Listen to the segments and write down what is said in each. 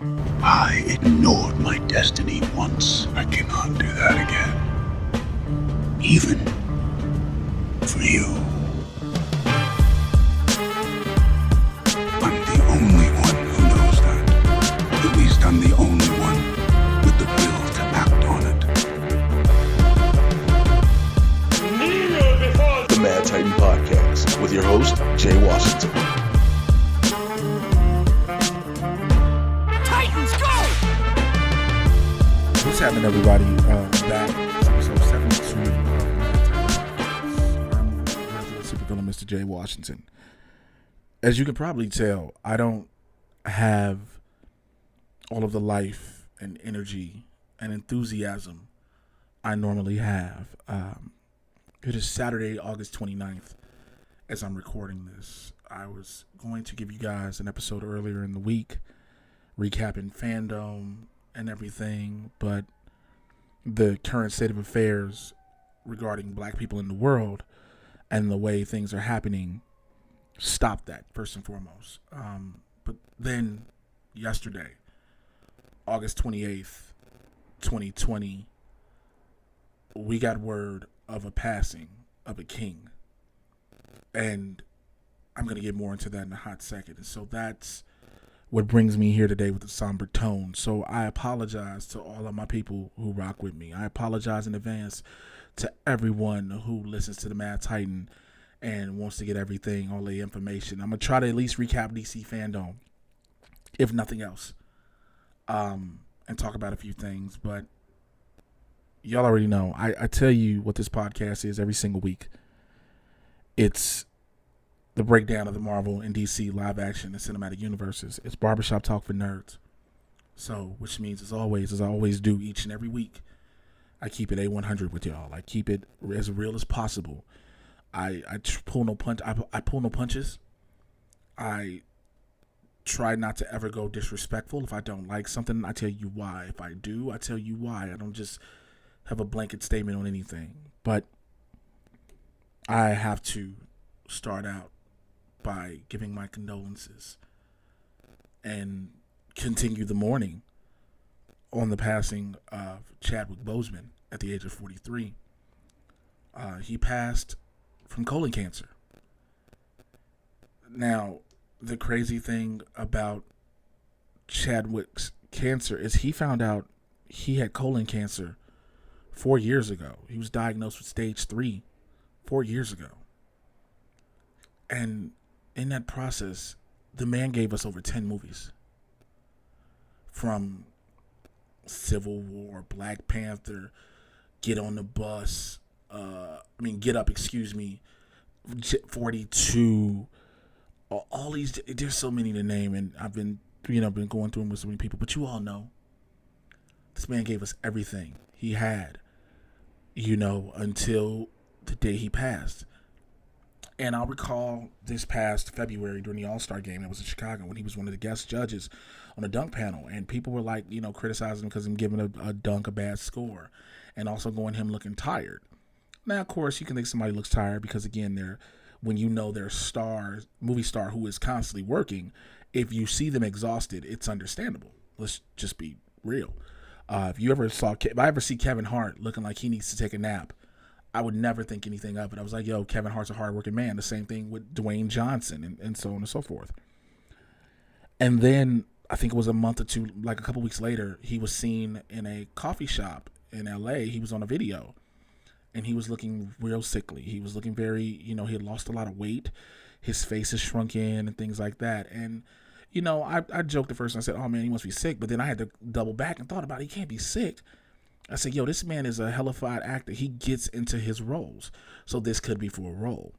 I ignored my destiny once. I cannot do that again. Even for you. I'm the only one who knows that. At least I'm the only one with the will to act on it. The Mad Titan Podcast with your host, Jay Washington. Titans, go! What's happening, everybody? Back episode 72 of Mad Titan Podcast. I'm the supervillain, Mr. Jay Washington. As you can probably tell, I don't have all of the life and energy and enthusiasm I normally have. It is Saturday, August 29th, as I'm recording this. I was going to give you guys an episode earlier in the week, recapping Fandom and everything, but the current state of affairs regarding black people in the world and the way things are happening stopped that, first and foremost. But then, yesterday, August 28th, 2020, we got word of a passing of a king. And I'm going to get more into that in a hot second. And so that's what brings me here today with a somber tone. So I apologize to all of my people who rock with me. I apologize in advance to everyone who listens to the Mad Titan and wants to get everything, all the information. I'm going to try to at least recap DC FanDome, if nothing else, and talk about a few things. But y'all already know. I tell you what this podcast is every single week. It's the breakdown of the Marvel and DC live action and cinematic universes. It's barbershop talk for nerds. So, which means as I always do each and every week, I keep it A100 with y'all. I keep it as real as possible. I pull no punch. I pull no punches. I try not to ever go disrespectful. If I don't like something, I tell you why. If I do, I tell you why. I don't just have a blanket statement on anything. But I have to start out by giving my condolences and continue the mourning on the passing of Chadwick Boseman at the age of 43. He passed from colon cancer. Now, the crazy thing about Chadwick's cancer is he found out he had colon cancer 4 years ago. He was diagnosed with stage 3 4 years ago. And in that process, the man gave us over 10 movies. From Civil War, Black Panther, Get on the Bus, Get Up, 42, all these, there's so many to name, and I've been going through them with so many people, but you all know, this man gave us everything he had, until the day he passed. And I'll recall this past February during the All-Star game that was in Chicago when he was one of the guest judges on a dunk panel. And people were criticizing him because him giving a dunk a bad score and also going him looking tired. Now, of course, you can think somebody looks tired because, again, when you know they're movie star who is constantly working, if you see them exhausted, it's understandable. Let's just be real. If I ever see Kevin Hart looking like he needs to take a nap, I would never think anything of it. I was like, yo, Kevin Hart's a hardworking man. The same thing with Dwayne Johnson and so on and so forth. And then I think it was a month or two, like a couple weeks later, he was seen in a coffee shop in LA. He was on a video and he was looking real sickly. He was looking very, he had lost a lot of weight. His face is shrunk in and things like that. And, I joked at first and I said, oh man, he must be sick. But then I had to double back and thought about it. He can't be sick. I said, yo, this man is a hellified actor. He gets into his roles. So this could be for a role.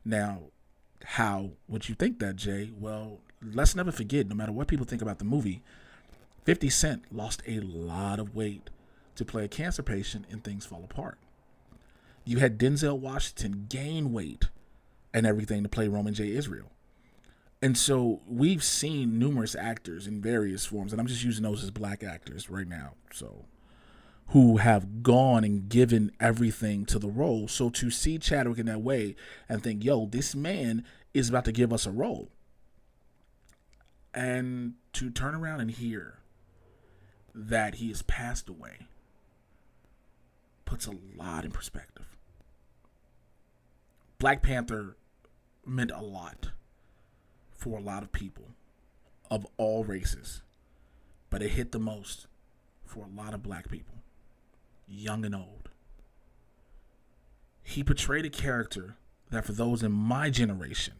Now, how would you think that, Jay? Well, let's never forget, no matter what people think about the movie, 50 Cent lost a lot of weight to play a cancer patient in Things Fall Apart. You had Denzel Washington gain weight and everything to play Roman J. Israel. And so we've seen numerous actors in various forms, and I'm just using those as black actors right now, who have gone and given everything to the role. So to see Chadwick in that way and think, yo, this man is about to give us a role. And to turn around and hear that he has passed away puts a lot in perspective. Black Panther meant a lot for a lot of people of all races, but it hit the most for a lot of black people, young and old. He portrayed a character that for those in my generation,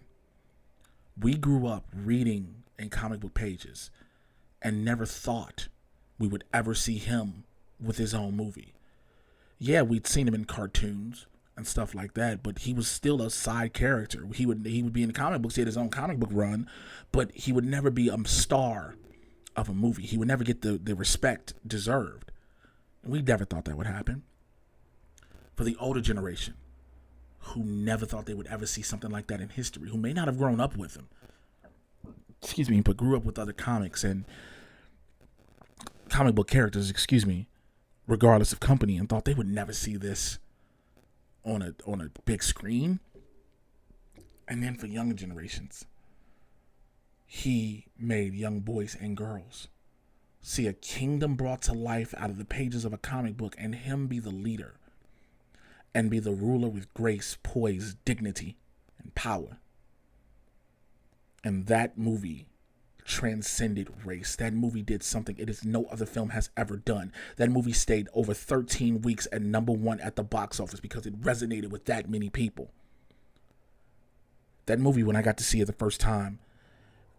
we grew up reading in comic book pages and never thought we would ever see him with his own movie. Yeah, we'd seen him in cartoons and stuff like that, but he was still a side character. He would be in the comic books. He had his own comic book run, but he would never be a star of a movie. He would never get the respect deserved. And we never thought that would happen. For the older generation, who never thought they would ever see something like that in history, who may not have grown up with him, but grew up with other comics and comic book characters, regardless of company, and thought they would never see this on a big screen. And then for younger generations, he made young boys and girls see a kingdom brought to life out of the pages of a comic book, and him be the leader and be the ruler with grace, poise, dignity, and power. And that movie transcended race. That movie did something it is no other film has ever done. That movie stayed over 13 weeks at #1 at the box office because it resonated with that many people. That movie, when I got to see it the first time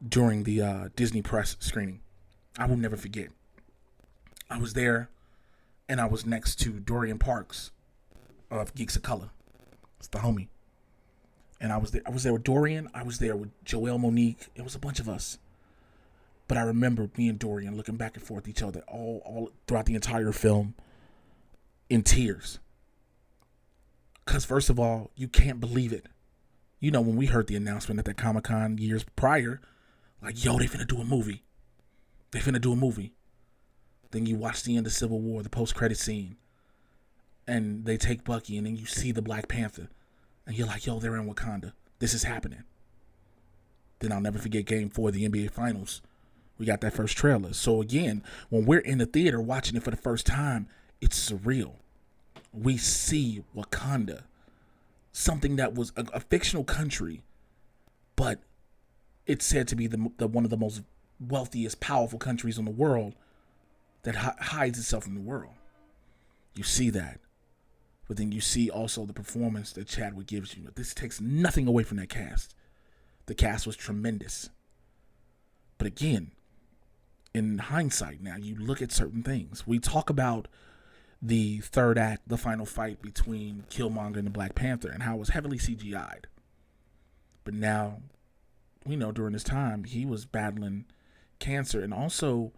during the Disney press screening, I will never forget. I was there, and I was next to Dorian Parks of Geeks of Color. It's the homie. And I was there with Dorian. I was there with Joelle Monique. It was a bunch of us. But I remember me and Dorian looking back and forth at each other all throughout the entire film in tears. Because first of all, you can't believe it. You know, when we heard the announcement at that Comic-Con years prior, like, yo, they finna do a movie. Then you watch the end of Civil War, the post-credit scene, and they take Bucky, and then you see the Black Panther, and you're like, yo, they're in Wakanda. This is happening. Then I'll never forget Game 4 of the NBA Finals. We got that first trailer. So again, when we're in the theater watching it for the first time, it's surreal. We see Wakanda, something that was a fictional country, but it's said to be the one of the most wealthiest, powerful countries in the world that hides itself from the world. You see that. But then you see also the performance that Chadwick gives you. This takes nothing away from that cast. The cast was tremendous. But again, in hindsight now, you look at certain things. We talk about the third act, the final fight between Killmonger and the Black Panther, and how it was heavily CGI'd. But now, we know during this time, he was battling cancer and also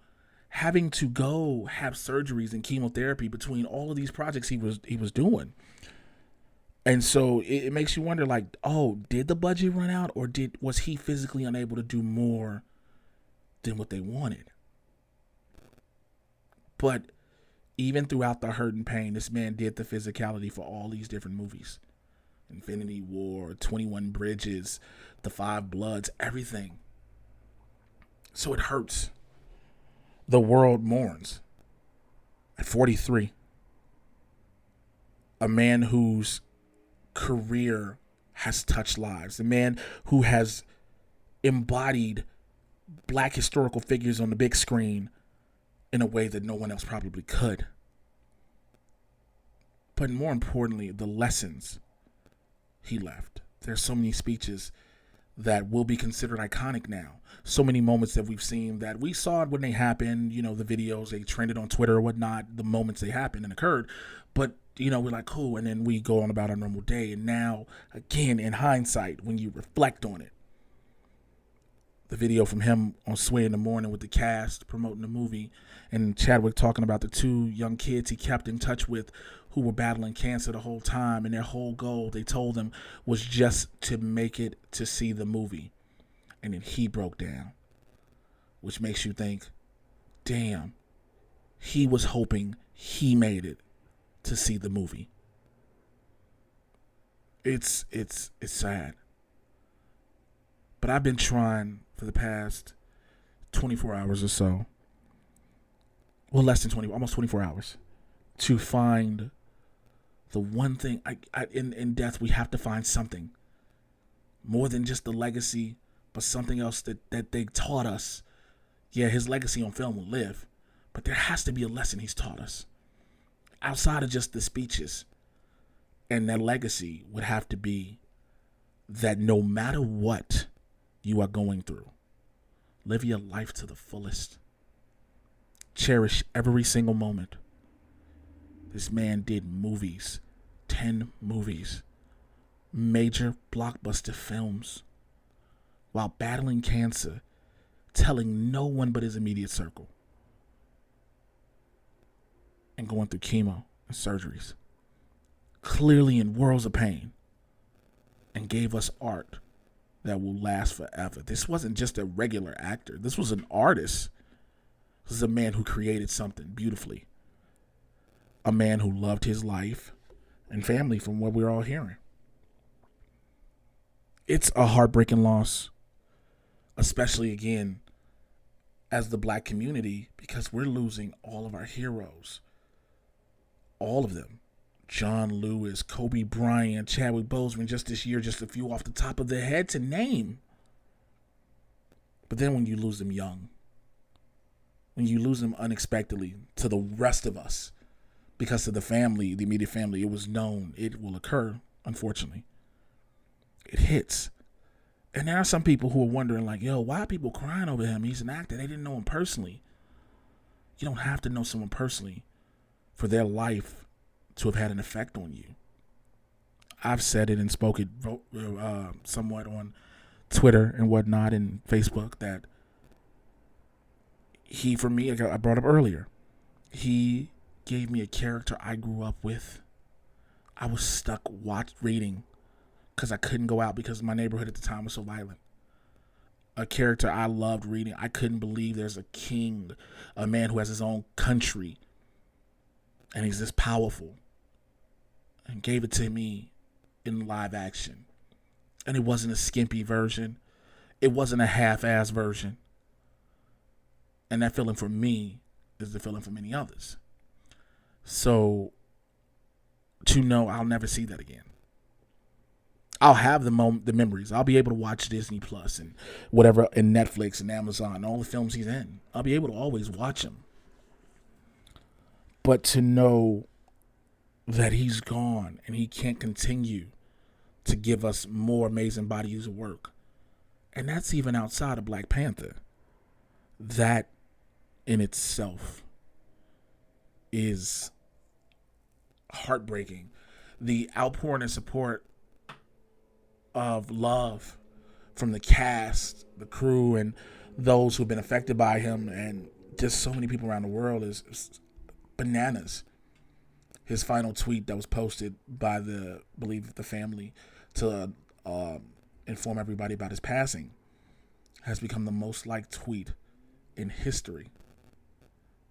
having to go have surgeries and chemotherapy between all of these projects he was doing. And so it makes you wonder, like, oh, did the budget run out, or was he physically unable to do more than what they wanted? But even throughout the hurt and pain, this man did the physicality for all these different movies. Infinity War, 21 Bridges, The Five Bloods, everything. So it hurts. The world mourns. At 43, a man whose career has touched lives, a man who has embodied Black historical figures on the big screen in a way that no one else probably could. But more importantly, the lessons he left. There's so many speeches that will be considered iconic now. So many moments that we've seen that we saw it when they happened, the videos, they trended on Twitter or whatnot, the moments they happened and occurred. But, we're like, cool. And then we go on about our normal day. And now, again, in hindsight, when you reflect on it, the video from him on Sway in the Morning with the cast promoting the movie, and Chadwick talking about the two young kids he kept in touch with who were battling cancer the whole time, and their whole goal, they told them, was just to make it to see the movie. And then he broke down, which makes you think, damn, he was hoping he made it to see the movie. It's sad. But I've been trying for the past 24 hours or so well, less than 20, almost 24 hours to find the one thing. In death, we have to find something more than just the legacy, but something else that they taught us. Yeah, his legacy on film will live, but there has to be a lesson he's taught us outside of just the speeches. And that legacy would have to be that no matter what you are going through, live your life to the fullest. Cherish every single moment. This man did movies, 10 movies, major blockbuster films, while battling cancer, telling no one but his immediate circle, and going through chemo and surgeries, clearly in worlds of pain, and gave us art that will last forever. This wasn't just a regular actor. This was an artist. This is a man who created something beautifully. A man who loved his life and family, from what we're all hearing. It's a heartbreaking loss, especially, again, as the black community, because we're losing all of our heroes. All of them. John Lewis, Kobe Bryant, Chadwick Boseman, just this year, just a few off the top of their head to name. But then when you lose them young, when you lose them unexpectedly to the rest of us, because of the family, the immediate family, it was known it will occur, unfortunately. It hits. And there are some people who are wondering, like, yo, why are people crying over him? He's an actor. They didn't know him personally. You don't have to know someone personally for their life to have had an effect on you. I've said it and spoke it somewhat on Twitter and whatnot and Facebook that he, for me, I brought up earlier, he gave me a character I grew up with. I was stuck reading because I couldn't go out because my neighborhood at the time was so violent. A character I loved reading. I couldn't believe there's a king, a man who has his own country, and he's this powerful, and gave it to me in live action. And it wasn't a skimpy version. It wasn't a half-ass version. And that feeling for me is the feeling for many others. So to know I'll never see that again. I'll have the memories. I'll be able to watch Disney Plus and whatever, and Netflix and Amazon and all the films he's in. I'll be able to always watch him. But to know that he's gone and he can't continue to give us more amazing bodies of work, and that's even outside of Black Panther, that in itself is heartbreaking. The outpouring and support of love from the cast, the crew, and those who've been affected by him, and just so many people around the world is bananas. His final tweet that was posted by the family to inform everybody about his passing has become the most liked tweet in history.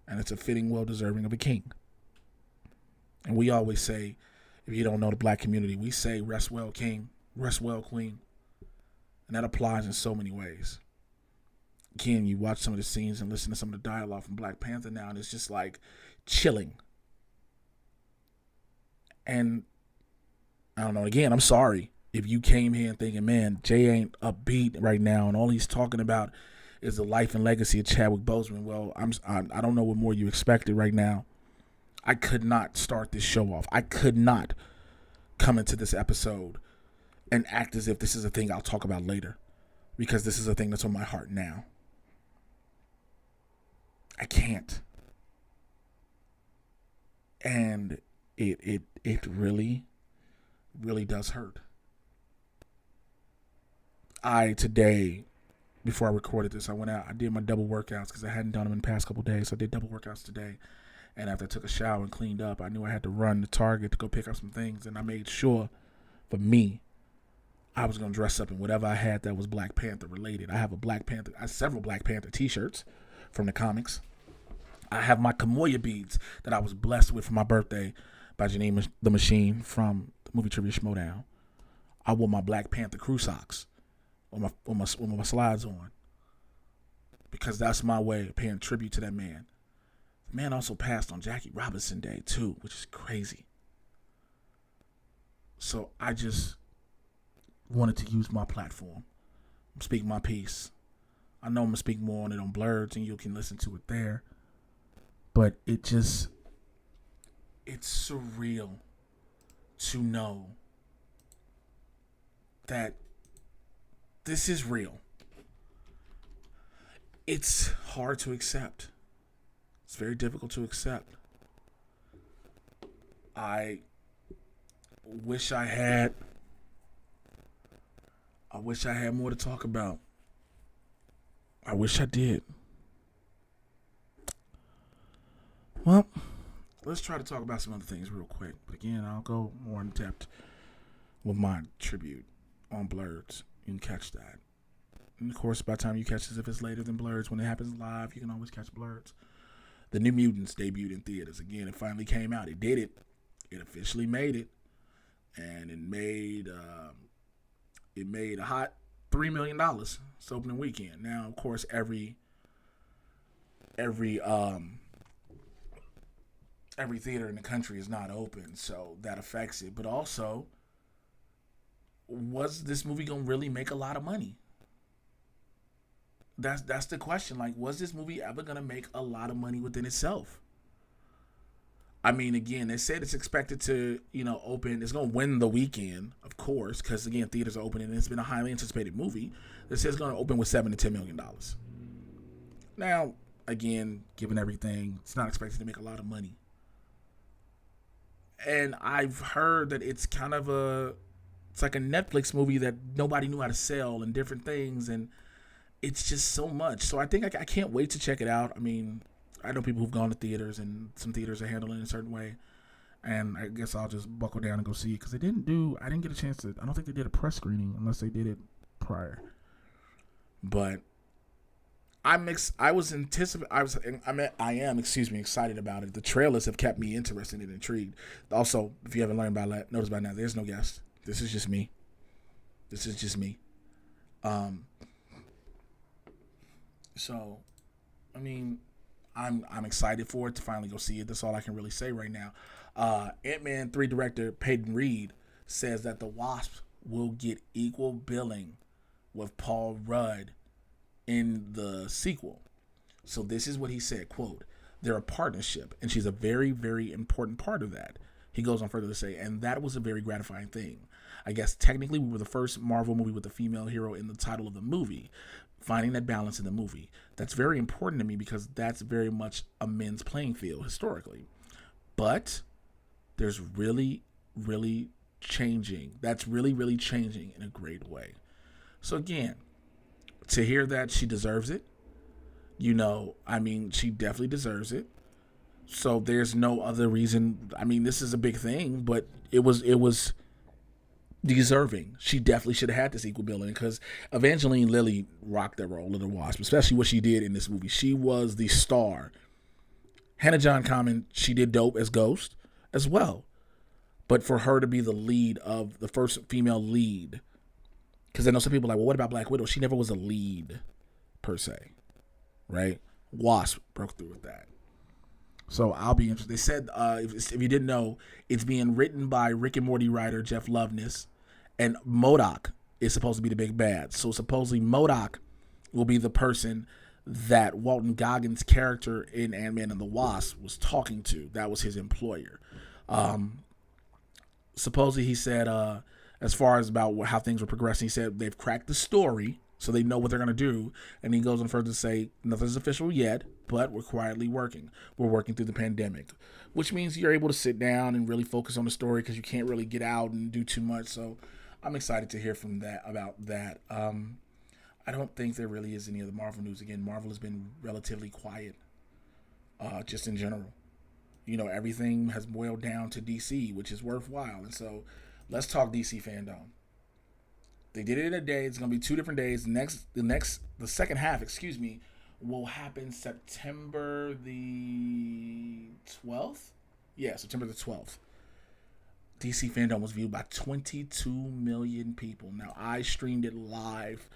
And it's a fitting, well-deserving of a king. And we always say, if you don't know the black community, we say, rest well, king, rest well, queen. And that applies in so many ways. Again, you watch some of the scenes and listen to some of the dialogue from Black Panther now, and it's just like chilling. And I don't know, again, I'm sorry if you came here thinking, man, Jay ain't upbeat right now and all he's talking about is the life and legacy of Chadwick Boseman. Well, I don't know what more you expected right now. I could not start this show off. I could not come into this episode and act as if this is a thing I'll talk about later, because this is a thing that's on my heart now. I can't. And it really, really does hurt. Today, before I recorded this, I went out, I did my double workouts because I hadn't done them in the past couple of days. So I did double workouts today. And after I took a shower and cleaned up, I knew I had to run to Target to go pick up some things. And I made sure, for me, I was going to dress up in whatever I had that was Black Panther related. I have several Black Panther t-shirts from the comics. I have my Kamoya beads that I was blessed with for my birthday by Janine the Machine from the movie Trivia Schmodown. I wore my Black Panther crew socks with my slides on, because that's my way of paying tribute to that man. Man also passed on Jackie Robinson Day too, which is crazy. So I just wanted to use my platform, speak my piece. I know I'm gonna speak more on it on Blurds, and you can listen to it there. But it's surreal to know that this is real. It's hard to accept. It's very difficult to accept. I wish I had more to talk about. I wish I did. Well, let's try to talk about some other things real quick. But again, I'll go more in depth with my tribute on Blurds. You can catch that. And of course, by the time you catch this, if it's later than Blurds, when it happens live, you can always catch Blurds. The New Mutants debuted in theaters. Again, it finally came out. It did it. It officially made it. And it made a hot $3 million. It's opening weekend. Now, of course, every theater in the country is not open, so that affects it. But also, was this movie gonna really make a lot of money? That's the question. Like, was this movie ever gonna make a lot of money within itself? I mean, again, they said it's expected to, open. It's gonna win the weekend, of course, because again, theaters are opening, and it's been a highly anticipated movie. They said it's gonna open with $7 to $10 million. Now, again, given everything, it's not expected to make a lot of money. And I've heard that it's kind of it's like a Netflix movie that nobody knew how to sell and different things, and it's just so much. So I think I can't wait to check it out. I mean, I know people who've gone to theaters, and some theaters are handling it in a certain way, and I guess I'll just buckle down and go see it, because I didn't get a chance to. I don't think they did a press screening unless they did it prior. But I am excited about it. The trailers have kept me interested and intrigued. Also, if you haven't noticed by now, there's no guest. This is just me. So, I mean, I'm excited for it to finally go see it. That's all I can really say right now. Ant-Man 3 director Peyton Reed says that the Wasp will get equal billing with Paul Rudd in the sequel. So this is what he said, quote, "They're a partnership, and she's a very, very important part of that." He goes on further to say, and that was a very gratifying thing. I guess technically we were the first Marvel movie with a female hero in the title of the movie. Finding that balance in the movie. That's very important to me, because that's very much a men's playing field historically. But there's really, really changing. That's really, really changing in a great way. So again, to hear that she deserves it, she definitely deserves it. So there's no other reason. I mean, this is a big thing, but it was deserving. She definitely should have had this equal billing, because Evangeline Lilly rocked that role of the Wasp, especially what she did in this movie. She was the star. Hannah John Kamen, she did dope as Ghost as well. But for her to be the lead of the first female lead, because I know some people are like, well, what about Black Widow? She never was a lead per se, right? Wasp broke through with that. So I'll be interested. They said, if you didn't know, it's being written by Rick and Morty writer Jeff Loveness, and MODOK is supposed to be the big bad. So supposedly MODOK will be the person that Walton Goggins' character in Ant-Man and the Wasp was talking to. That was his employer. Supposedly he said, as far as about how things were progressing, he said they've cracked the story, so they know what they're going to do. And he goes on further to say, nothing's official yet, but we're quietly working. We're working through the pandemic, which means you're able to sit down and really focus on the story, because you can't really get out and do too much. So I'm excited to hear about that. I don't think there really is any other Marvel news. Again, Marvel has been relatively quiet, just in general. Everything has boiled down to DC, which is worthwhile. And so let's talk DC FanDome. They did it in a day. It's going to be 2 different days. The second half, will happen September the 12th. Yeah, September the 12th. DC FanDome was viewed by 22 million people. Now, I streamed it live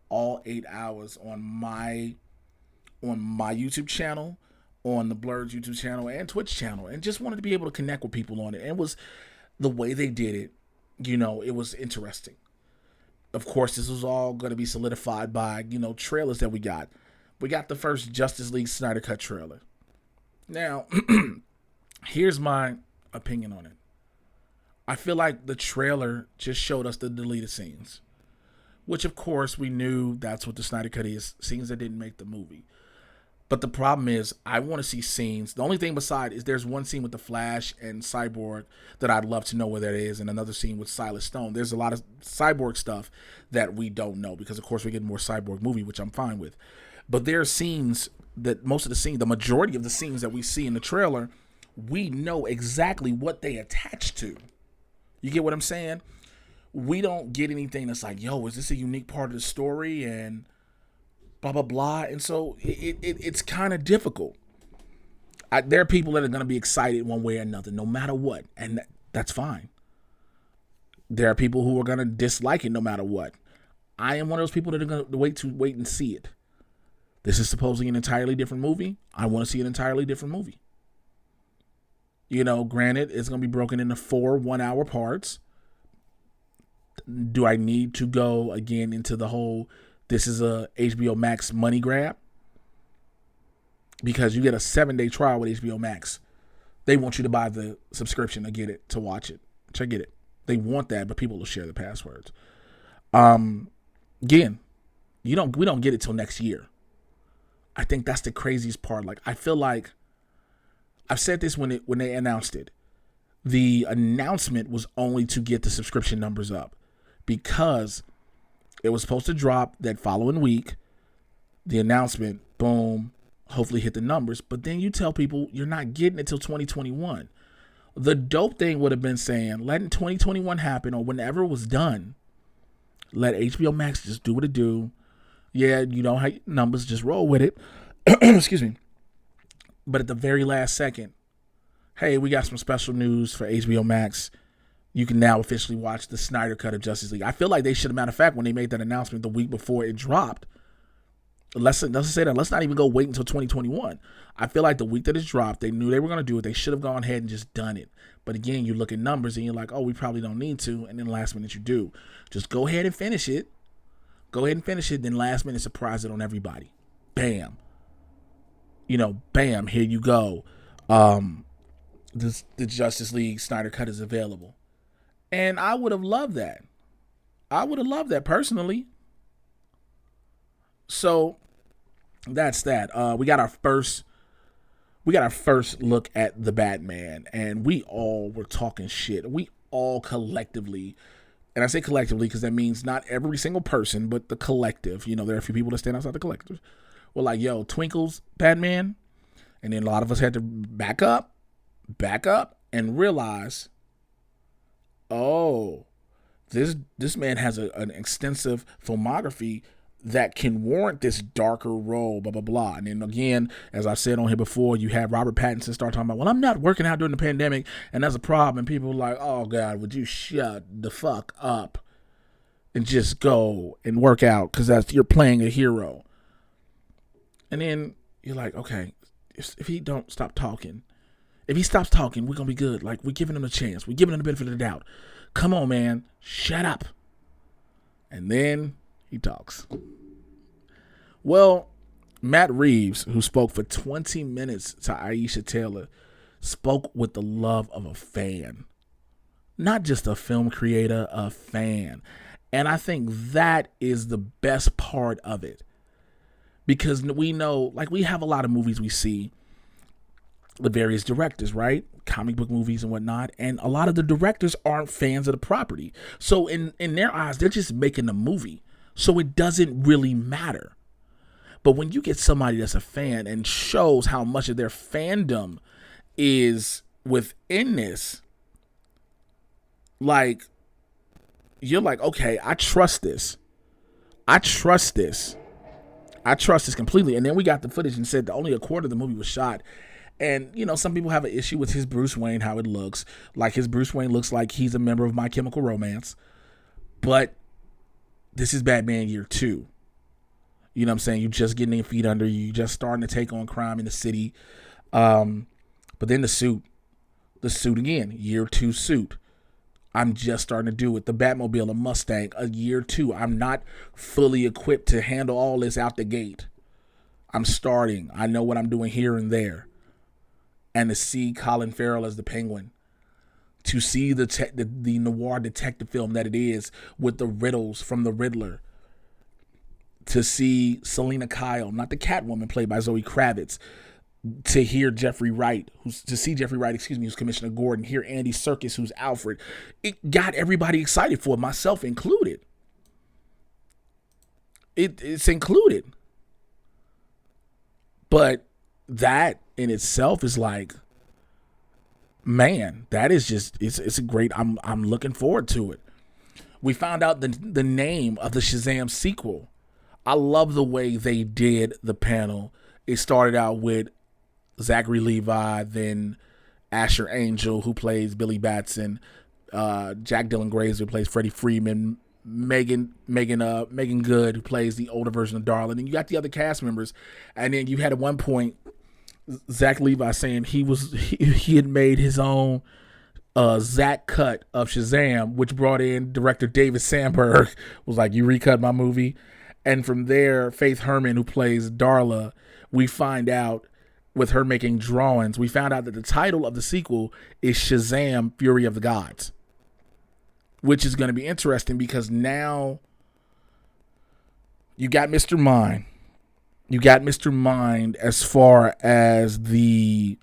all 8 hours on my YouTube channel. on the Blurred's YouTube channel and Twitch channel, and just wanted to be able to connect with people on it. And it was the way they did it, it was interesting. Of course, this was all going to be solidified by, trailers that we got. We got the first Justice League Snyder Cut trailer. Now, here's my opinion on it. I feel like the trailer just showed us the deleted scenes, which of course we knew that's what the Snyder Cut is, scenes that didn't make the movie. But the problem is, I want to see scenes. The only thing beside is there's one scene with the Flash and Cyborg that I'd love to know where that is, and another scene with Silas Stone. There's a lot of Cyborg stuff that we don't know because, of course, we're getting more Cyborg movie, which I'm fine with. But there are scenes that the majority of the scenes that we see in the trailer, we know exactly what they attach to. You get what I'm saying? We don't get anything that's like, yo, is this a unique part of the story? And blah, blah, blah. And so it's kind of difficult. There are people that are going to be excited one way or another, no matter what. And that's fine. There are people who are going to dislike it no matter what. I am one of those people that are going to wait and see it. This is supposedly an entirely different movie. I want to see an entirely different movie. Granted, it's going to be broken into 4 1-hour parts. Do I need to go again into the whole, this is a HBO Max money grab? Because you get a 7-day trial with HBO Max. They want you to buy the subscription to get it, to watch it. Which I get it. They want that, but people will share the passwords. Again, we don't get it till next year. I think that's the craziest part. Like, I feel like I've said this when they announced it. The announcement was only to get the subscription numbers up because it was supposed to drop that following week. The announcement, boom, hopefully hit the numbers. But then you tell people you're not getting it till 2021. The dope thing would have been saying, letting 2021 happen or whenever it was done, let HBO Max just do what it do. Yeah, you know how numbers, just roll with it. Excuse me. But at the very last second, hey, we got some special news for HBO Max. You can now officially watch the Snyder Cut of Justice League. I feel like they should have, matter of fact, when they made that announcement the week before it dropped, let's say that, let's not even go wait until 2021. I feel like the week that it dropped, they knew they were going to do it. They should have gone ahead and just done it. But again, you look at numbers and you're like, oh, we probably don't need to. And then last minute you do. Just go ahead and finish it. Then last minute surprise it on everybody. Bam. Bam, here you go. The Justice League Snyder Cut is available. And I would have loved that. Personally. So that's that. We got our first look at the Batman, and we all were talking shit. We all collectively, and I say collectively because that means not every single person, but the collective. There are a few people that stand outside the collective. We're like, yo, Twinkle's Batman. And then a lot of us had to back up and realize, oh, this man has an extensive filmography that can warrant this darker role, blah, blah, blah. And then again, as I've said on here before, you have Robert Pattinson start talking about, well, I'm not working out during the pandemic, and that's a problem. And people are like, oh, God, would you shut the fuck up and just go and work out because you're playing a hero. And then you're like, okay, if he don't stop talking, if he stops talking, we're going to be good. Like, we're giving him a chance. We're giving him the benefit of the doubt. Come on, man. Shut up. And then he talks. Well, Matt Reeves, who spoke for 20 minutes to Aisha Taylor, spoke with the love of a fan. Not just a film creator, a fan. And I think that is the best part of it. Because we know, like, we have a lot of movies we see, the various directors, right? Comic book movies and whatnot. And a lot of the directors aren't fans of the property. So in their eyes, they're just making a movie. So it doesn't really matter. But when you get somebody that's a fan and shows how much of their fandom is within this, like, you're like, okay, I trust this. I trust this completely. And then we got the footage and said that only a quarter of the movie was shot. And, some people have an issue with his Bruce Wayne, how it looks. Like, his Bruce Wayne looks like he's a member of My Chemical Romance. But this is Batman year 2. You know what I'm saying? You're just getting your feet under you. You're just starting to take on crime in the city. But then the suit again, year 2 suit. I'm just starting to do it. The Batmobile, a Mustang, a year 2. I'm not fully equipped to handle all this out the gate. I'm starting. I know what I'm doing here and there. And to see Colin Farrell as the Penguin, to see the noir detective film that it is with the riddles from the Riddler, to see Selena Kyle, not the Catwoman played by Zoe Kravitz, to hear Jeffrey Wright, who's Commissioner Gordon, hear Andy Serkis, who's Alfred. It got everybody excited for it, myself included. It's included. But that in itself is like, man, that is just, it's a great, I'm looking forward to it. We found out the name of the Shazam sequel. I love the way they did the panel. It started out with Zachary Levi, then Asher Angel, who plays Billy Batson, Jack Dylan Grazer, who plays Freddie Freeman, Megan Good, who plays the older version of Darla, and you got the other cast members. And then you had at one point Zach Levi saying he had made his own Zach cut of Shazam, which brought in director David Sandberg. Was like, you recut my movie. And from there, Faith Herman, who plays Darla, we find out, with her making drawings, we found out that the title of the sequel is Shazam! Fury of the Gods, which is going to be interesting because now you got Mr. Mind. You got Mr. Mind as far as the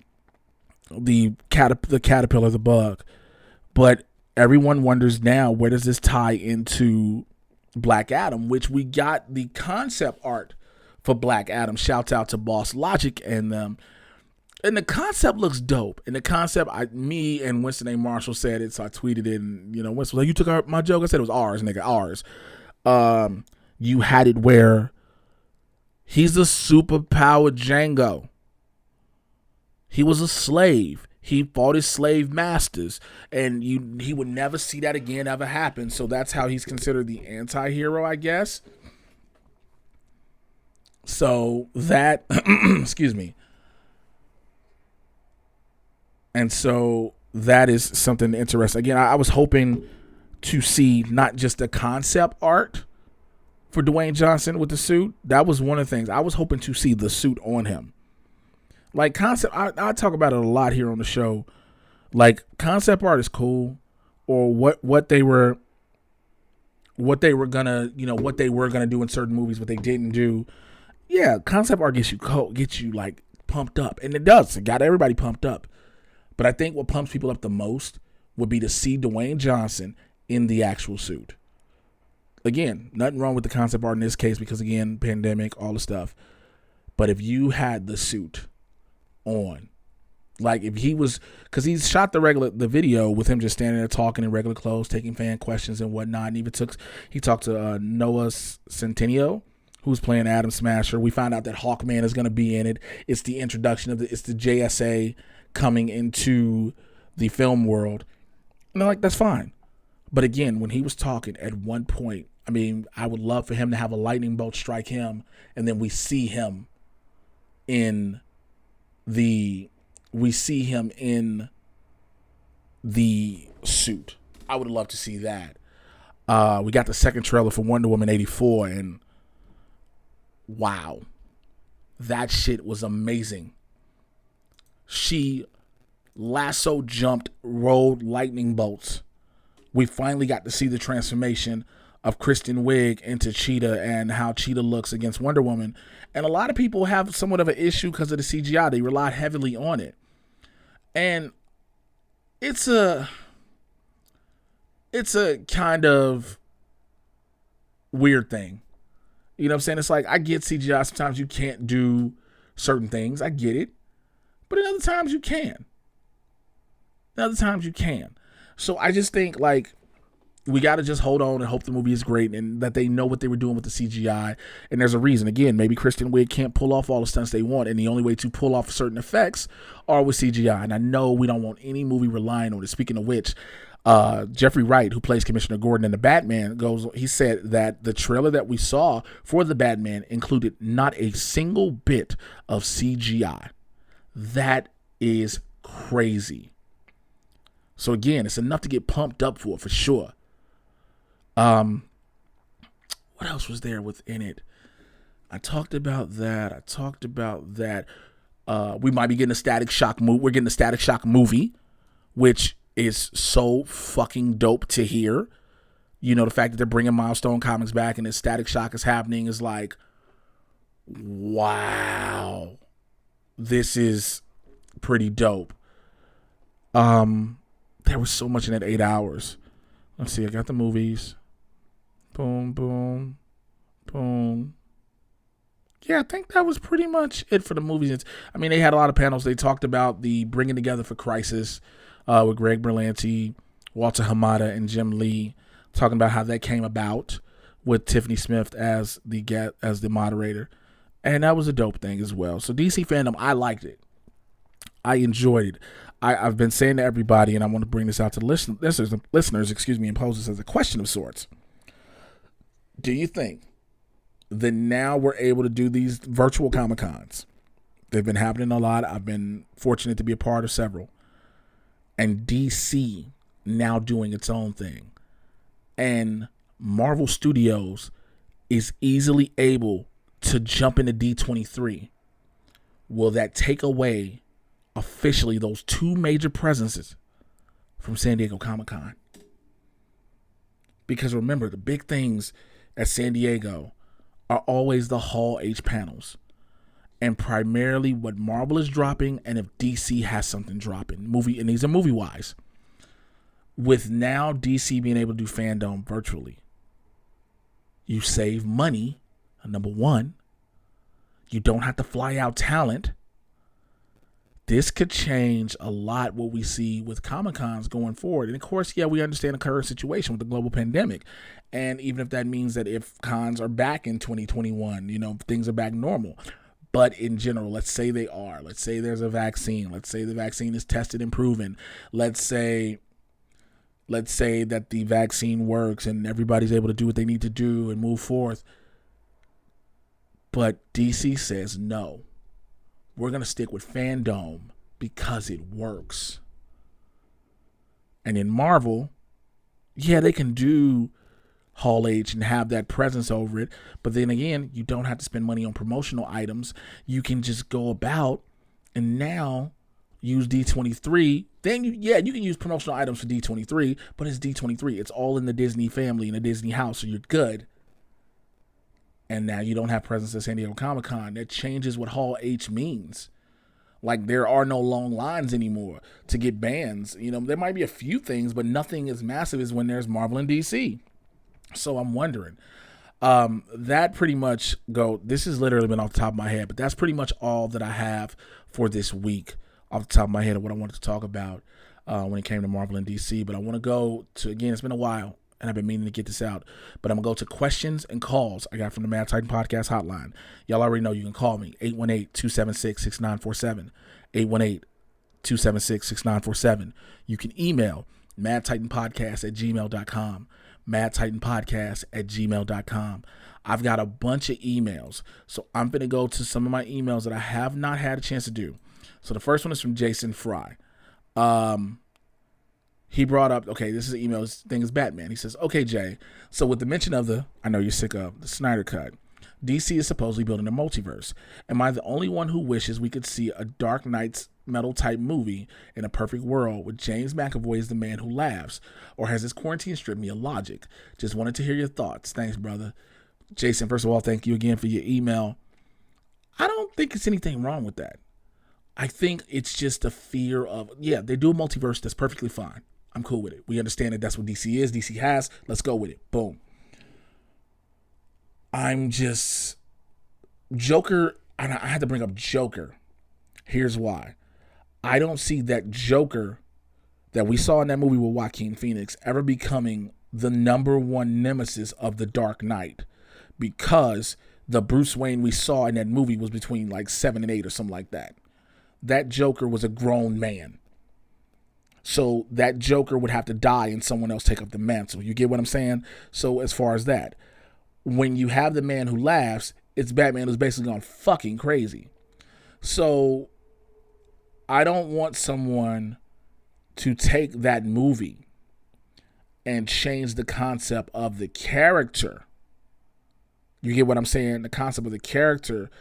caterpillar, the bug. But everyone wonders now, where does this tie into Black Adam, which we got the concept art for Black Adam. Shouts out to Boss Logic and them. And the concept looks dope. And the concept, me and Winston A. Marshall said it, so I tweeted it. And, Winston was like, you took my joke? I said it was ours, nigga, ours. You had it where he's a superpowered Django. He was a slave. He fought his slave masters. And he would never see that again ever happen. So that's how he's considered the anti-hero, I guess. So that, excuse me. And so that is something interesting. Again, I was hoping to see not just the concept art for Dwayne Johnson with the suit. That was one of the things. I was hoping to see the suit on him. Like concept, I talk about it a lot here on the show. Like concept art is cool, or what they were gonna do in certain movies, but they didn't do. Yeah, concept art gets you like pumped up, and it does. It got everybody pumped up. But I think what pumps people up the most would be to see Dwayne Johnson in the actual suit. Again, nothing wrong with the concept art in this case because, again, pandemic, all the stuff. But if you had the suit on, like if he was, because he shot the video with him just standing there talking in regular clothes, taking fan questions and whatnot. And even he talked to Noah Centineo, who's playing Adam Smasher. We found out that Hawkman is going to be in it. It's the introduction of it's the JSA coming into the film world. And I'm like, that's fine. But again, when he was talking at one point, I mean, I would love for him to have a lightning bolt strike him, and then we see him in the suit. I would love to see that. We got the second trailer for Wonder Woman 84, and wow, that shit was amazing. She lasso jumped, rolled lightning bolts. We finally got to see the transformation of Kristen Wiig into Cheetah and how Cheetah looks against Wonder Woman. And a lot of people have somewhat of an issue because of the CGI. They relied heavily on it. And it's a kind of weird thing. You know what I'm saying? It's like, I get CGI. Sometimes you can't do certain things. I get it. But at other times you can. So I just think, like, we got to just hold on and hope the movie is great and that they know what they were doing with the CGI. And there's a reason. Again, maybe Kristen Wiig can't pull off all the stunts they want, and the only way to pull off certain effects are with CGI. And I know we don't want any movie relying on it. Speaking of which, Jeffrey Wright, who plays Commissioner Gordon in The Batman, he said that the trailer that we saw for The Batman included not a single bit of CGI. That is crazy. So again, it's enough to get pumped up for sure. What else was there within it? I talked about that. We might be getting a Static Shock movie. We're getting a Static Shock movie, which is so fucking dope to hear. You know, the fact that they're bringing Milestone Comics back and this Static Shock is happening is like, wow, this is pretty dope. There was so much in that 8 hours. Let's see, I got the movies. Boom, boom, boom. Yeah, I think that was pretty much it for the movies. I mean, they had a lot of panels. They talked about the Bringing Together for Crisis with Greg Berlanti, Walter Hamada, and Jim Lee, talking about how that came about with Tiffany Smith as the moderator. And that was a dope thing as well. So DC FanDome, I liked it. I enjoyed it. I've been saying to everybody, and I want to bring this out to the listeners, and pose this as a question of sorts. Do you think that now we're able to do these virtual Comic-Cons? They've been happening a lot. I've been fortunate to be a part of several. And DC now doing its own thing. And Marvel Studios is easily able to jump into D23. Will that take away officially those two major presences from San Diego Comic-Con? Because remember, the big things at San Diego are always the Hall H panels, and primarily what Marvel is dropping, and if DC has something dropping, and these are movie wise. With now DC being able to do FanDome virtually, you save money. Number one, you don't have to fly out talent. This could change a lot what we see with Comic-Cons going forward. And of course, yeah, we understand the current situation with the global pandemic. And even if that means that if cons are back in 2021, you know, things are back normal. But in general, let's say they are. Let's say there's a vaccine. Let's say the vaccine is tested and proven. Let's say that the vaccine works and everybody's able to do what they need to do and move forth. But DC says no. We're going to stick with FanDome because it works. And in Marvel, yeah, they can do Hall H and have that presence over it. But then again, you don't have to spend money on promotional items. You can just go about and now use D23. Then you can use promotional items for D23, but it's D23. It's all in the Disney family, in the Disney house, so you're good. And now you don't have presence at San Diego Comic-Con. That changes what Hall H means. Like, there are no long lines anymore to get bands. You know, there might be a few things, but nothing as massive as when there's Marvel and DC. So I'm wondering. That pretty much this has literally been off the top of my head, but that's pretty much all that I have for this week off the top of my head of what I wanted to talk about when it came to Marvel and DC. But I want to go to, again, it's been a while, and I've been meaning to get this out, but I'm going to go to questions and calls I got from the Mad Titan Podcast hotline. Y'all already know you can call me, 818-276-6947, 818-276-6947. You can email madtitanpodcast@gmail.com, madtitanpodcast@gmail.com. I've got a bunch of emails, so I'm going to go to some of my emails that I have not had a chance to do. So the first one is from Jason Fry. He brought up, okay, this is an email, this thing is Batman. He says, okay, Jay, so with the mention of I know you're sick of, the Snyder Cut, DC is supposedly building a multiverse. Am I the only one who wishes we could see a Dark Knight's Metal type movie in a perfect world with James McAvoy as the man who laughs? Or has this quarantine stripped me of logic? Just wanted to hear your thoughts. Thanks, brother. Jason, first of all, thank you again for your email. I don't think it's anything wrong with that. I think it's just a fear of, yeah, they do a multiverse, that's perfectly fine. I'm cool with it. We understand that that's what DC is. DC has. Let's go with it. Boom. I'm just... Joker, and I had to bring up Joker. Here's why. I don't see that Joker that we saw in that movie with Joaquin Phoenix ever becoming the number one nemesis of the Dark Knight, because the Bruce Wayne we saw in that movie was between like 7 and 8 or something like that. That Joker was a grown man. So that Joker would have to die and someone else take up the mantle. You get what I'm saying? So as far as that, when you have the man who laughs, it's Batman who's basically gone fucking crazy. So I don't want someone to take that movie and change the concept of the character. You get what I'm saying? The concept of the character,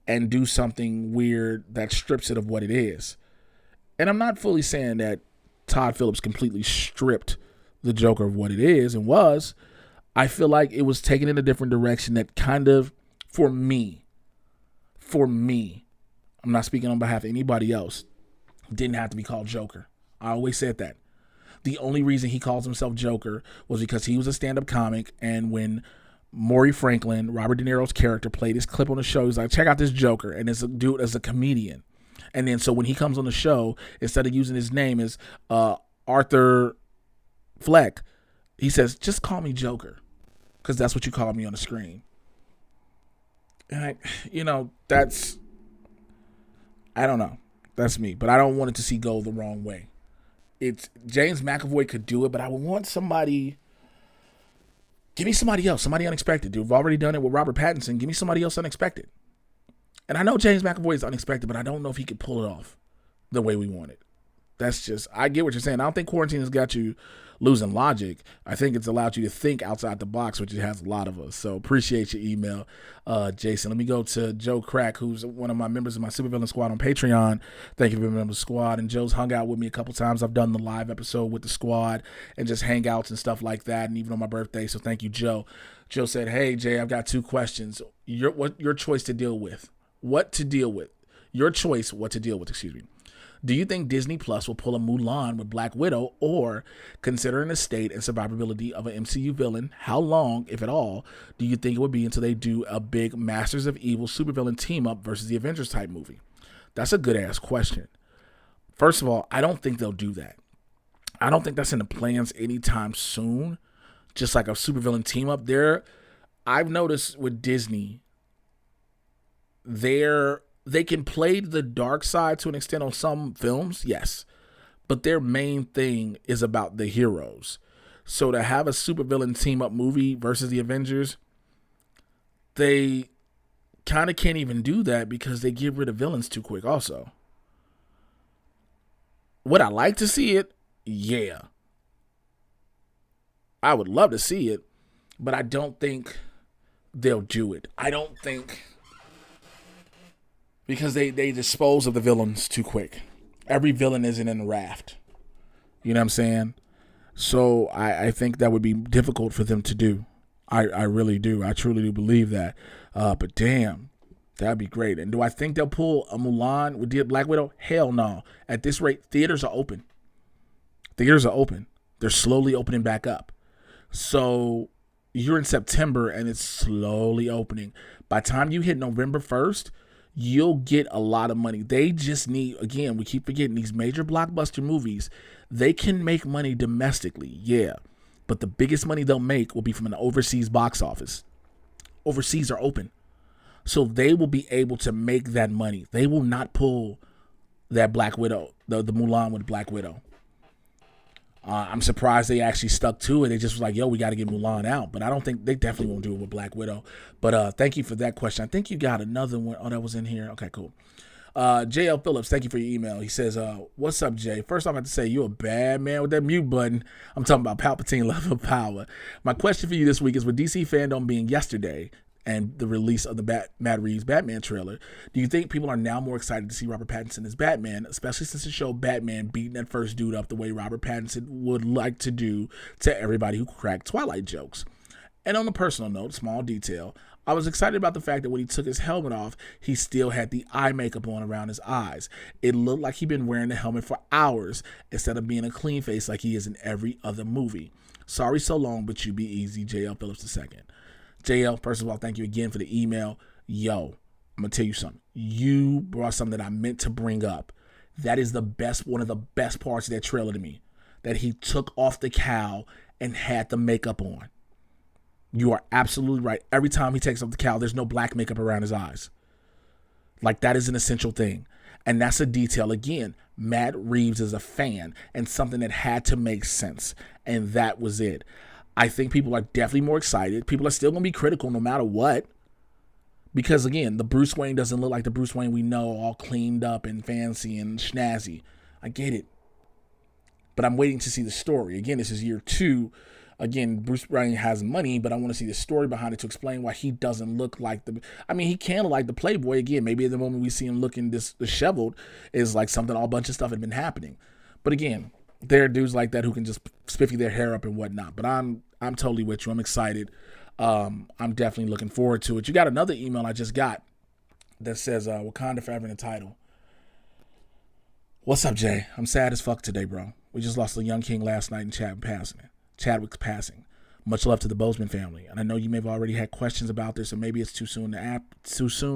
and do something weird that strips it of what it is. And I'm not fully saying that Todd Phillips completely stripped the Joker of what it is and was. I feel like it was taken in a different direction that kind of, for me, I'm not speaking on behalf of anybody else, didn't have to be called Joker. I always said that. The only reason he calls himself Joker was because he was a stand-up comic, and when Maury Franklin, Robert De Niro's character, played his clip on the show, he's like, check out this Joker, and it's a dude as a comedian. And then so when he comes on the show, instead of using his name as Arthur Fleck, he says, just call me Joker, because that's what you call me on the screen. And I don't know. That's me. But I don't want it to see go the wrong way. It's James McAvoy could do it, but I would want somebody. Give me somebody else, somebody unexpected, dude. We've already done it with Robert Pattinson. Give me somebody else unexpected. And I know James McAvoy is unexpected, but I don't know if he could pull it off the way we want it. That's just, I get what you're saying. I don't think quarantine has got you losing logic. I think it's allowed you to think outside the box, which it has a lot of us. So appreciate your email, Jason. Let me go to Joe Crack, who's one of my members of my Supervillain Squad on Patreon. Thank you for being a member of the squad. And Joe's hung out with me a couple times. I've done the live episode with the squad and just hangouts and stuff like that, and even on my birthday. So thank you, Joe. Joe said, hey, Jay, I've got 2 questions. Your choice to deal with. What to deal with. Your choice, what to deal with, excuse me. Do you think Disney Plus will pull a Mulan with Black Widow, or, considering the state and survivability of an MCU villain, how long, if at all, do you think it would be until they do a big Masters of Evil supervillain team-up versus the Avengers type movie? That's a good-ass question. First of all, I don't think they'll do that. I don't think that's in the plans anytime soon, just like a supervillain team-up. I've noticed with Disney, they can play the dark side to an extent on some films, yes. But their main thing is about the heroes. So to have a supervillain team-up movie versus the Avengers, they kind of can't even do that because they get rid of villains too quick also. Would I like to see it? Yeah. I would love to see it, but I don't think they'll do it. I don't think... Because they dispose of the villains too quick. Every villain isn't in the raft. You know what I'm saying? So I think that would be difficult for them to do. I really do. I truly do believe that. But damn, that'd be great. And do I think they'll pull a Mulan with Black Widow? Hell no. At this rate, theaters are open. They're slowly opening back up. So you're in September and it's slowly opening. By the time you hit November 1st, you'll get a lot of money. They just need, again, we keep forgetting, these major blockbuster movies, they can make money domestically, yeah. But the biggest money they'll make will be from an overseas box office. Overseas are open. So they will be able to make that money. They will not pull that Black Widow, the Mulan with Black Widow. I'm surprised they actually stuck to it. They just was like, yo, we got to get Mulan out. But I don't think they definitely won't do it with Black Widow. But thank you for that question. I think you got another one. Oh, that was in here. Okay, cool. JL Phillips, thank you for your email. He says, what's up, Jay? First off, I have to say, you're a bad man with that mute button. I'm talking about Palpatine level of power. My question for you this week is, with DC FanDome being yesterday and the release of the Matt Reeves Batman trailer, do you think people are now more excited to see Robert Pattinson as Batman, especially since it showed Batman beating that first dude up the way Robert Pattinson would like to do to everybody who cracked Twilight jokes? And on a personal note, small detail, I was excited about the fact that when he took his helmet off, he still had the eye makeup on around his eyes. It looked like he'd been wearing the helmet for hours instead of being a clean face like he is in every other movie. Sorry so long, but you be easy, JL Phillips II. JL, first of all, thank you again for the email. Yo, I'm going to tell you something. You brought something that I meant to bring up. That is one of the best parts of that trailer to me. That he took off the cowl and had the makeup on. You are absolutely right. Every time he takes off the cowl, there's no black makeup around his eyes. Like, that is an essential thing. And that's a detail. Again, Matt Reeves is a fan and something that had to make sense. And that was it. I think people are definitely more excited. People are still going to be critical no matter what. Because again, the Bruce Wayne doesn't look like the Bruce Wayne we know, all cleaned up and fancy and snazzy. I get it. But I'm waiting to see the story. Again, this is year 2. Again, Bruce Wayne has money, but I want to see the story behind it to explain why he doesn't look like the... I mean, he can look like the Playboy. Again, maybe at the moment we see him looking disheveled is like something, a bunch of stuff had been happening. But again, there are dudes like that who can just spiffy their hair up and whatnot. But I'm totally with you. I'm excited. I'm definitely looking forward to it. You got another email I just got that says Wakanda Forever in the title. What's up, Jay? I'm sad as fuck today, bro. We just lost a young king last night in Chadwick's passing. Much love to the Boseman family. And I know you may have already had questions about this, or maybe it's too soon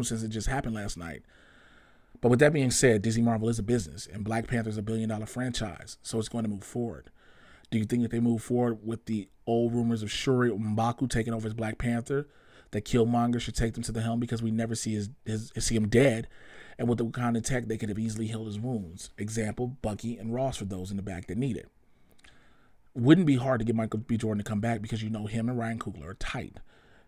since it just happened last night. But with that being said, Disney Marvel is a business, and Black Panther is a $1 billion franchise, so it's going to move forward. Do you think that they move forward with the old rumors of Shuri M'Baku taking over as Black Panther, that Killmonger should take them to the helm because we never see him dead, and with the Wakandan tech, they could have easily healed his wounds? Example, Bucky and Ross for those in the back that need it. Wouldn't be hard to get Michael B. Jordan to come back because you know him and Ryan Coogler are tight.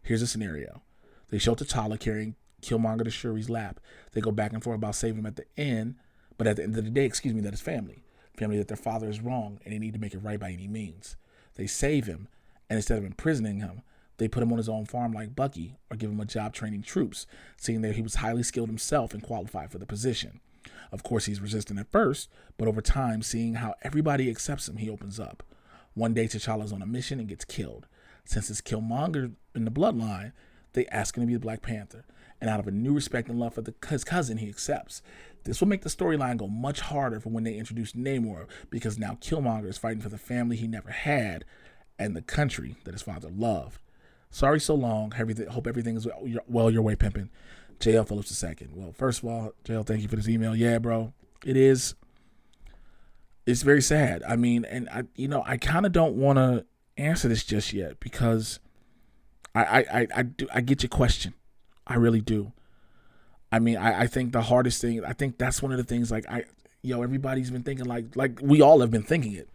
Here's a scenario. They show T'Challa carrying Killmonger to Shuri's lap. They go back and forth about saving him at the end, but at the end of the day, that is family. Family that their father is wrong and they need to make it right by any means. They save him, and instead of imprisoning him, they put him on his own farm like Bucky or give him a job training troops, seeing that he was highly skilled himself and qualified for the position. Of course, he's resistant at first, but over time, seeing how everybody accepts him, he opens up. One day, T'Challa's on a mission and gets killed. Since it's Killmonger in the bloodline, they ask him to be the Black Panther. And out of a new respect and love for his cousin, he accepts. This will make the storyline go much harder for when they introduce Namor, because now Killmonger is fighting for the family he never had and the country that his father loved. Sorry so long. Hope everything is well your way, pimpin'. JL Phillips II. Well, first of all, JL, thank you for this email. Yeah, bro, it is. It's very sad. I mean, and I kind of don't want to answer this just yet because I get your question. I really do. I mean, I think the hardest thing, I think that's one of the things everybody's been thinking like we all have been thinking it.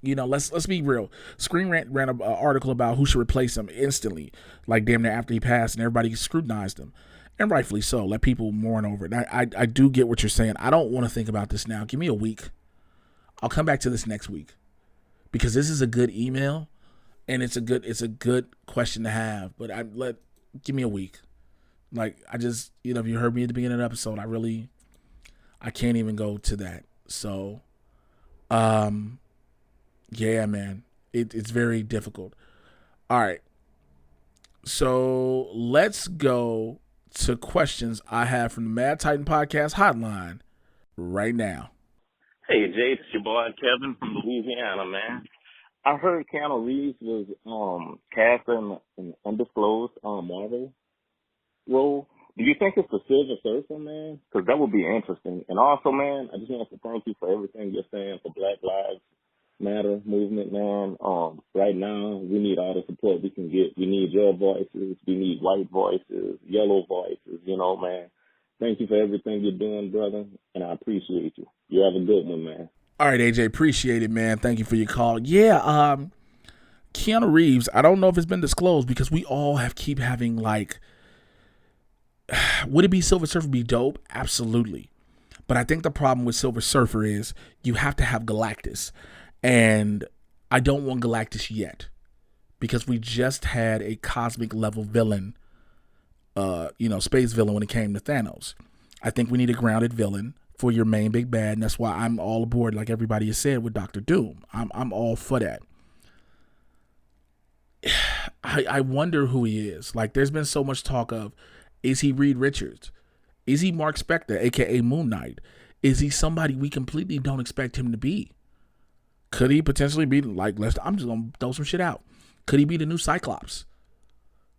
Let's be real. Screen Rant ran an article about who should replace him instantly, like damn near after he passed, and everybody scrutinized him. And rightfully so. Let people mourn over it. I do get what you're saying. I don't want to think about this now. Give me a week. I'll come back to this next week because this is a good email and it's a good question to have. But give me a week. Like I just, if you heard me at the beginning of the episode, I can't even go to that. So, yeah, man, it's very difficult. All right. So let's go to questions I have from the Mad Titan Podcast hotline right now. Hey, Jay, it's your boy Kevin from Louisiana, man. I heard Keanu Reeves was cast in an undisclosed Marvel role. Do you think it's the Silver Surfer, man? Because that would be interesting. And also, man, I just want to thank you for everything you're saying for Black Lives Matter movement, man. Right now, we need all the support we can get. We need your voices. We need white voices, yellow voices, man. Thank you for everything you're doing, brother, and I appreciate you. You have a good one, man. All right, AJ, appreciate it, man. Thank you for your call. Yeah, Keanu Reeves, I don't know if it's been disclosed because we all keep having would it be Silver Surfer be dope? Absolutely. But I think the problem with Silver Surfer is you have to have Galactus. And I don't want Galactus yet because we just had a cosmic level villain, space villain when it came to Thanos. I think we need a grounded villain for your main big bad. And that's why I'm all aboard, like everybody has said, with Dr. Doom. I'm all for that. I wonder who he is. Like, there's been so much talk of, is he Reed Richards? Is he Mark Spector, a.k.a. Moon Knight? Is he somebody we completely don't expect him to be? Could he potentially be I'm just going to throw some shit out. Could he be the new Cyclops?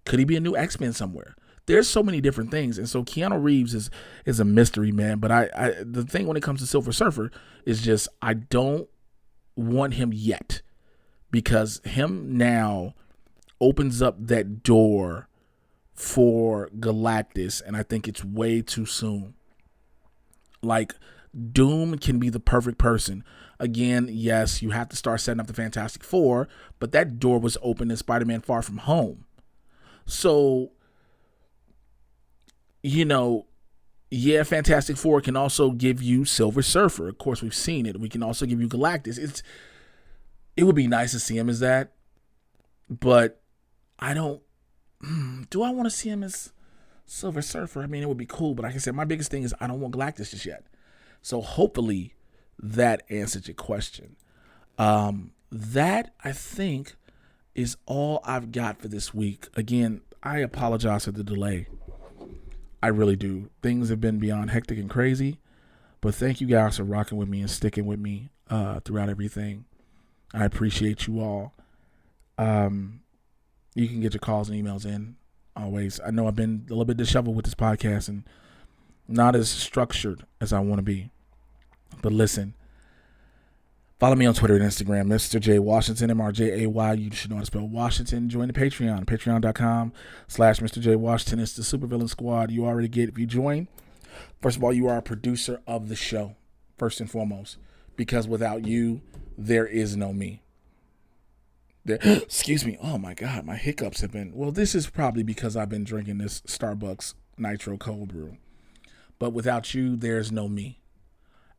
Could he be a new X-Men somewhere? There's so many different things. And so Keanu Reeves is a mystery, man. But the thing when it comes to Silver Surfer is just, I don't want him yet because him now opens up that door for Galactus. And I think it's way too soon. Doom can be the perfect person. Again, yes, you have to start setting up the Fantastic Four, but that door was open in Spider-Man Far From Home. So yeah, Fantastic Four can also give you Silver Surfer. Of course, we've seen it. We can also give you Galactus. It would be nice to see him as that, but I don't. Do I want to see him as Silver Surfer? I mean, it would be cool, but like I said, my biggest thing is I don't want Galactus just yet. So hopefully that answered your question. That I think is all I've got for this week. Again, I apologize for the delay. I really do. Things have been beyond hectic and crazy, but thank you guys for rocking with me and sticking with me throughout everything. I appreciate you all. You can get your calls and emails in always. I know I've been a little bit disheveled with this podcast and not as structured as I want to be. But listen, follow me on Twitter and Instagram, Mr. J Washington, MRJAY. You should know how to spell Washington. Join the Patreon, patreon.com/Mr. J Washington. It's the Supervillain Squad. You already get if you join. First of all, you are a producer of the show, first and foremost, because without you, there is no me. Excuse me. Oh my God, my hiccups have been. Well, this is probably because I've been drinking this Starbucks Nitro Cold Brew. But without you, there's no me.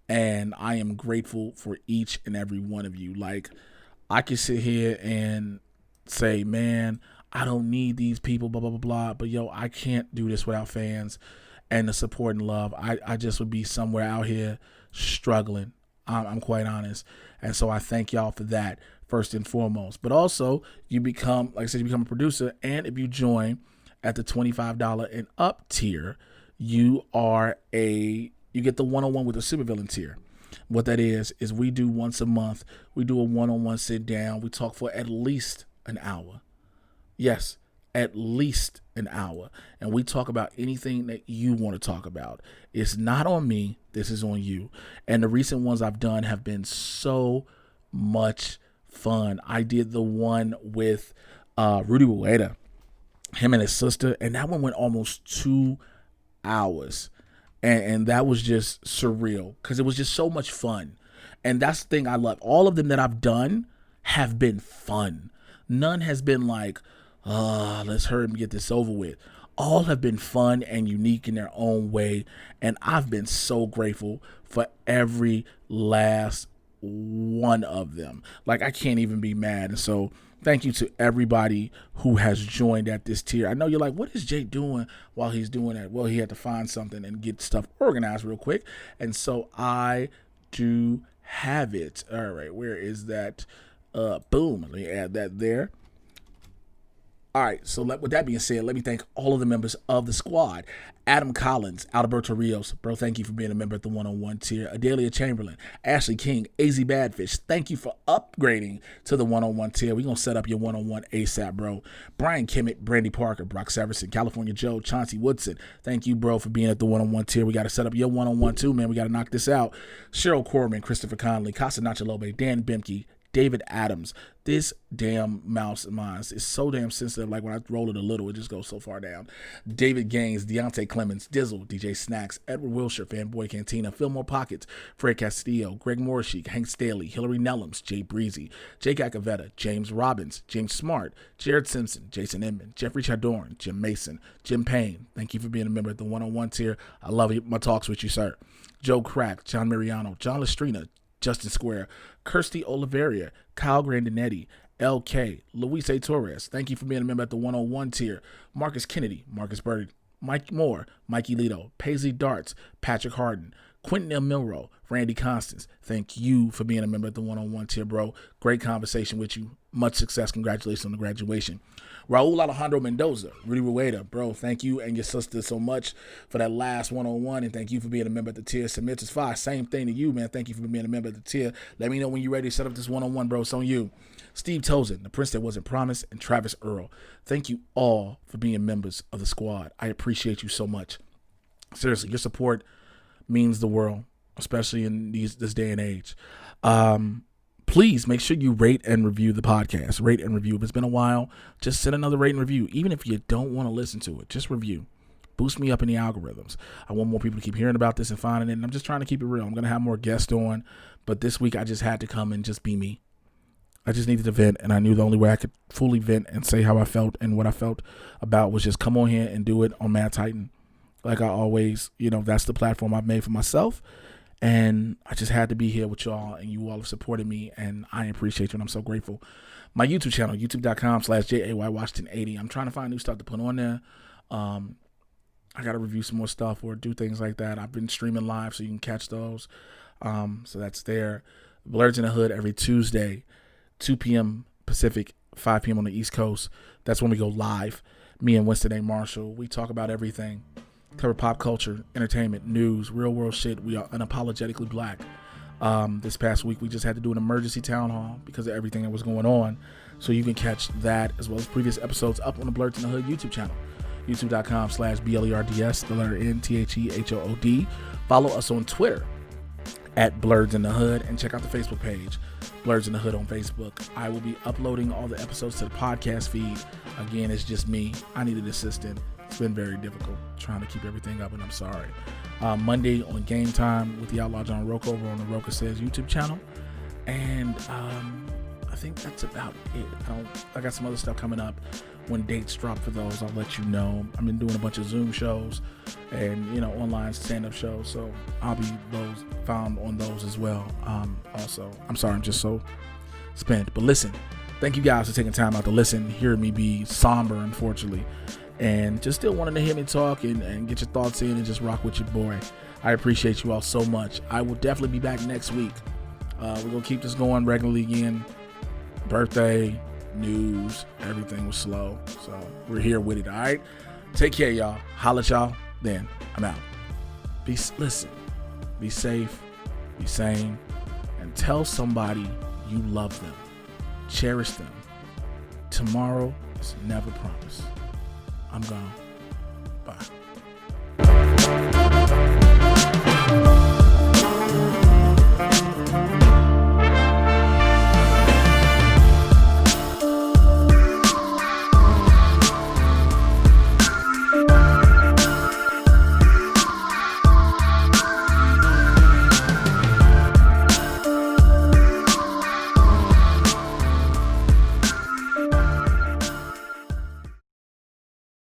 And I am grateful for each and every one of you. Like, I can sit here and say, man, I don't need these people, blah, blah, blah, blah. But, yo, I can't do this without fans and the support and love. I just would be somewhere out here struggling. I'm quite honest. And so I thank y'all for that, first and foremost. But also, you become, like I said, you become a producer. And if you join at the $25 and up tier, you get the one-on-one with the supervillain tier. What that is we do once a month, we do a one-on-one sit down. We talk for at least an hour. Yes, at least an hour. And we talk about anything that you want to talk about. It's not on me. This is on you. And the recent ones I've done have been so much fun. I did the one with Rudy Ueda, him and his sister, and that one went almost 2 hours. And that was just surreal because it was just so much fun. And that's the thing I love. All of them that I've done have been fun. None has been like, let's hurry and get this over with. All have been fun and unique in their own way. And I've been so grateful for every last one of them. Like, I can't even be mad. And so thank you to everybody who has joined at this tier. I know you're like, what is Jay doing while he's doing that? Well, he had to find something and get stuff organized real quick. And so I do have it. All right, where is that? Boom. Let me add that there. All right, so with that being said, let me thank all of the members of the squad. Adam Collins, Alberto Rios, bro, thank you for being a member at the one-on-one tier. Adelia Chamberlain, Ashley King, AZ Badfish, thank you for upgrading to the one-on-one tier. We're going to set up your one-on-one ASAP, bro. Brian Kimmett, Brandy Parker, Brock Severson, California Joe, Chauncey Woodson, thank you, bro, for being at the one-on-one tier. We got to set up your one-on-one too, man. We got to knock this out. Cheryl Corman, Christopher Conley, Casa Nachalobe, Dan Bimke, David Adams. This damn mouse of mine is so damn sensitive. Like when I roll it a little, it just goes so far down. David Gaines, Deontay Clemens, Dizzle, DJ Snacks, Edward Wilshire, Fanboy Cantina, Fillmore Pockets, Fred Castillo, Greg Morishik, Hank Staley, Hillary Nellums, Jay Breezy, Jake Acavetta, James Robbins, James Smart, Jared Simpson, Jason Inman, Jeffrey Chadorn, Jim Mason, Jim Payne. Thank you for being a member at the one-on-one tier. I love my talks with you, sir. Joe Crack, John Mariano, John Lestrina, Justin Square, Kirsty Oliveria, Kyle Grandinetti, LK, Luis A. Torres. Thank you for being a member at the 101 tier. Marcus Kennedy, Marcus Bird, Mike Moore, Mikey Lito, Paisley Darts, Patrick Harden, Quentin L. Milrow, Randy Constance. Thank you for being a member at the 101 tier, bro. Great conversation with you. Much success. Congratulations on the graduation. Raul Alejandro Mendoza, Rudy Rueda, bro, thank you and your sister so much for that last one-on-one, and thank you for being a member at the tier. Submitters 5, same thing to you, man. Thank you for being a member at the tier. Let me know when you're ready to set up this one-on-one, bro. It's on you. Steve Tozen, the Prince That Wasn't Promised, and Travis Earl. Thank you all for being members of the squad. I appreciate you so much. Seriously, your support means the world, especially in this day and age. Please make sure you rate and review the podcast. Rate and review. If it's been a while, just send another rate and review. Even if you don't want to listen to it, just review. Boost me up in the algorithms. I want more people to keep hearing about this and finding it. And I'm just trying to keep it real. I'm going to have more guests on. But this week, I just had to come and just be me. I just needed to vent. And I knew the only way I could fully vent and say how I felt and what I felt about was just come on here and do it on Mad Titan. Like I always, that's the platform I've made for myself. And I just had to be here with y'all, and you all have supported me, and I appreciate you, and I'm so grateful. My YouTube channel, youtube.com/JAYWashington80. I'm trying to find new stuff to put on there. I got to review some more stuff or do things like that. I've been streaming live, so you can catch those. So that's there. Blurs in the Hood every Tuesday, 2 p.m. Pacific, 5 p.m. on the East Coast. That's when we go live. Me and Winston A. Marshall, we talk about everything. Cover pop culture, entertainment, news, real world shit. We are unapologetically black. This past week, we just had to do an emergency town hall because of everything that was going on. So you can catch that as well as previous episodes up on the Blurs in the Hood YouTube channel. youtube.com/BLERDS, the letter NTHEHOOD. Follow us on Twitter at Blurs in the Hood, and check out the Facebook page, Blurs in the Hood on Facebook. I will be uploading all the episodes to the podcast feed. Again, it's just me. I need an assistant. It's been very difficult trying to keep everything up, and I'm sorry. Monday on Game Time with the Outlaw John Roca over on the Roca Says YouTube channel. And I think that's about it. I got some other stuff coming up. When dates drop for those, I'll let you know. I've been doing a bunch of Zoom shows and, online stand-up shows. So I'll be found on those as well. Also, I'm sorry, I'm just so spent. But listen, thank you guys for taking time out to listen, hear me be somber, unfortunately, and just still wanting to hear me talk and get your thoughts in and just rock with your boy. I appreciate you all so much. I will definitely be back next week. We're going to keep this going regularly again. Birthday, news, everything was slow. So we're here with it, all right? Take care, y'all. Holla at y'all. Then I'm out. Listen, be safe, be sane, and tell somebody you love them. Cherish them. Tomorrow is never promised. I'm gone.